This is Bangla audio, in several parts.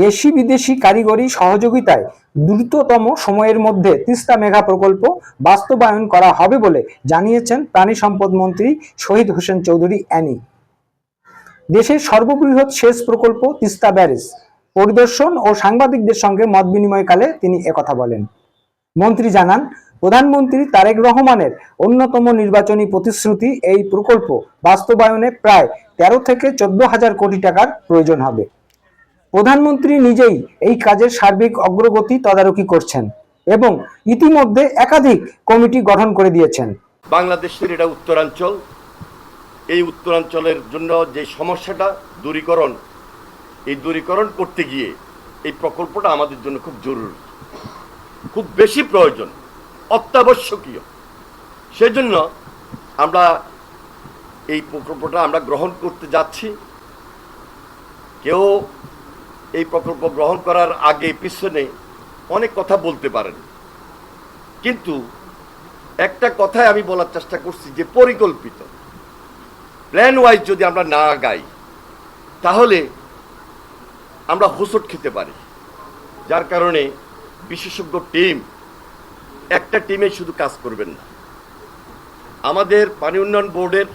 দেশি বিদেশি কারিগরি সহযোগিতায় দ্রুততম সময়ের মধ্যে তিস্তা মেগা প্রকল্প বাস্তবায়ন করা হবে বলে জানিয়েছেন পানি সম্পদ মন্ত্রী শহীদ হোসেন চৌধুরী অ্যানি। দেশের সর্ববৃহৎ সেচ প্রকল্প তিস্তা ব্যারেজ পরিদর্শন ও সাংবাদিকদের সঙ্গে মত বিনিময়কালে তিনি একথা বলেন। মন্ত্রী জানান, প্রধানমন্ত্রী তারেক রহমানের অন্যতম নির্বাচনী প্রতিশ্রুতি এই প্রকল্প বাস্তবায়নে প্রায় 13 থেকে 14,000 কোটি টাকার প্রয়োজন হবে। প্রধানমন্ত্রী নিজেই এই কাজের সার্বিক অগ্রগতি তদারকি করছেন এবং ইতিমধ্যে একাধিক কমিটি গঠন করে দিয়েছেন। বাংলাদেশের এটা উত্তরাঞ্চল, এই উত্তরাঞ্চলের জন্য যে সমস্যাটা দূরীকরণ করতে গিয়ে এই প্রকল্পটা আমাদের জন্য খুব জরুরি, খুব বেশি প্রয়োজন, অত্যাবশ্যকীয়। সেজন্য আমরা এই প্রকল্পটা গ্রহণ করতে যাচ্ছি। কেউ এই প্রকল্প গ্রহণ করার আগে পিছনে অনেক কথা বলতে পারেন, কিন্তু একটা কথাই আমি বলার চেষ্টা করছি যে পরিকল্পিত প্ল্যান ওয়াইজ যদি আমরা না আগাই তাহলে আমরা হোঁচট খেতে পারি। যার কারণে বিশেষজ্ঞ টিম, একটা টিমে শুধু কাজ করবেন না, আমাদের পানি উন্নয়ন বোর্ডের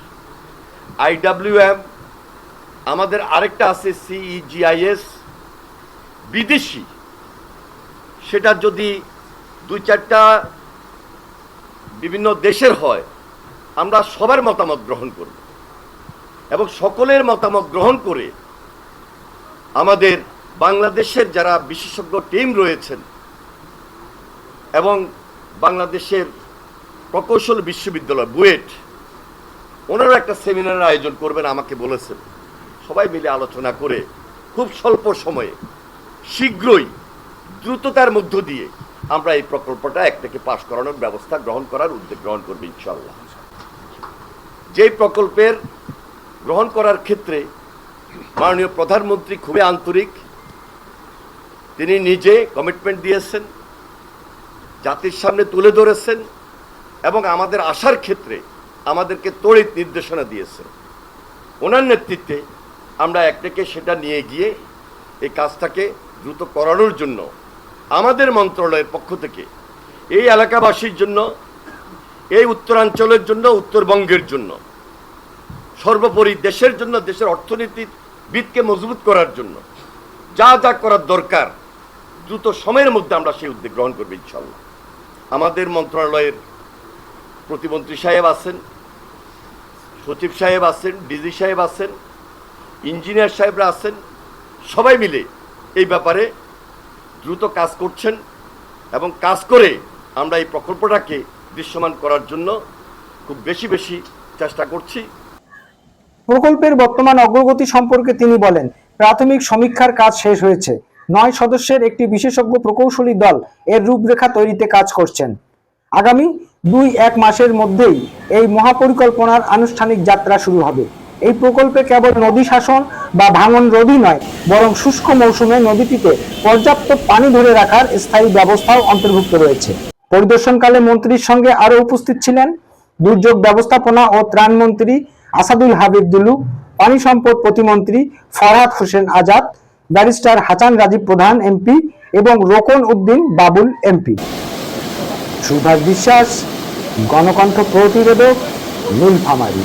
IWM, আমাদের আরেকটা আছে CEGIS, বিদেশি, সেটা যদি 2-4টা বিভিন্ন দেশের হয় আমরা সবার মতামত গ্রহণ করব এবং সকলের মতামত গ্রহণ করে আমাদের বাংলাদেশের যারা বিশেষজ্ঞ টিম রয়েছেন এবং বাংলাদেশের প্রকৌশল বিশ্ববিদ্যালয় বুয়েট, ওনারা একটা সেমিনারের আয়োজন করবেন আমাকে বলেছেন। সবাই মিলে আলোচনা করে খুব স্বল্প সময়ে শীঘ্রই দ্রুততার মধ্য দিয়ে আমরা এই প্রকল্পটা একটাকে পাশ করানোর ব্যবস্থা গ্রহণ করার উদ্যোগ গ্রহণ করব ইনশাআল্লাহ। যেই প্রকল্পের গ্রহণ করার ক্ষেত্রে মাননীয় প্রধানমন্ত্রী খুবই আন্তরিক, তিনি নিজে কমিটমেন্ট দিয়েছেন, জাতির সামনে তুলে ধরেছেন এবং আমাদের আশার ক্ষেত্রে আমাদেরকে তড়িৎ নির্দেশনা দিয়েছেন। ওনার নেতৃত্বে আমরা একটাকে সেটা নিয়ে গিয়ে এই কাজটাকে দ্রুত করানোর জন্য আমাদের মন্ত্রণালয়ের পক্ষ থেকে এই এলাকাবাসীর জন্য, এই উত্তরাঞ্চলের জন্য, উত্তরবঙ্গের জন্য, সর্বোপরি দেশের জন্য, দেশের অর্থনীতির ভিতকে মজবুত করার জন্য যা যা করার দরকার দ্রুত সময়ের মধ্যে আমরা সেই উদ্যোগ গ্রহণ করব ইনশাআল্লাহ। আমাদের মন্ত্রণালয়ের প্রতিমন্ত্রী সাহেব আছেন, সচিব সাহেব আছেন, ডিজি সাহেব আছেন, ইঞ্জিনিয়ার সাহেবরা আছেন, সবাই মিলে এই ব্যাপারে দ্রুত কাজ করছেন এবং কাজ করে আমরা এই প্রকল্পটাকে দৃশ্যমান করার জন্য খুব বেশি চেষ্টা করছি। প্রকল্পের বর্তমান অগ্রগতি সম্পর্কে তিনি বলেন, প্রাথমিক সমীক্ষার কাজ শেষ হয়েছে। 9 সদস্যের একটি বিশেষজ্ঞ প্রকৌশলী দল এর রূপরেখা তৈরিতে কাজ করছেন। আগামী 2-1 মাসের মধ্যেই এই মহাপরিকল্পনার আনুষ্ঠানিক যাত্রা শুরু হবে। এই প্রকল্পে কেবল নদী শাসন বা ভাঙন রোধই নয়, বরং শুষ্ক মৌসুমে নদীটিতে পর্যাপ্ত পানি ধরে রাখার স্থায়ী ব্যবস্থাও অন্তর্ভুক্ত রয়েছে। পরিদর্শনকালে মন্ত্রীর সঙ্গে আরও উপস্থিত ছিলেন দুর্যোগ ব্যবস্থাপনা ও ত্রাণ মন্ত্রী আসাদুল হাবিব দুলু, পানি সম্পদ প্রতিমন্ত্রী ফরহাদ হোসেন আজাদ, ব্যারিস্টার হাসান রাজীব প্রধান MP এবং রোকন উদ্দিন বাবুল MP। সুভাষ বিশ্বাস, গণকণ্ঠ প্রতিবেদক, নীলফামারী।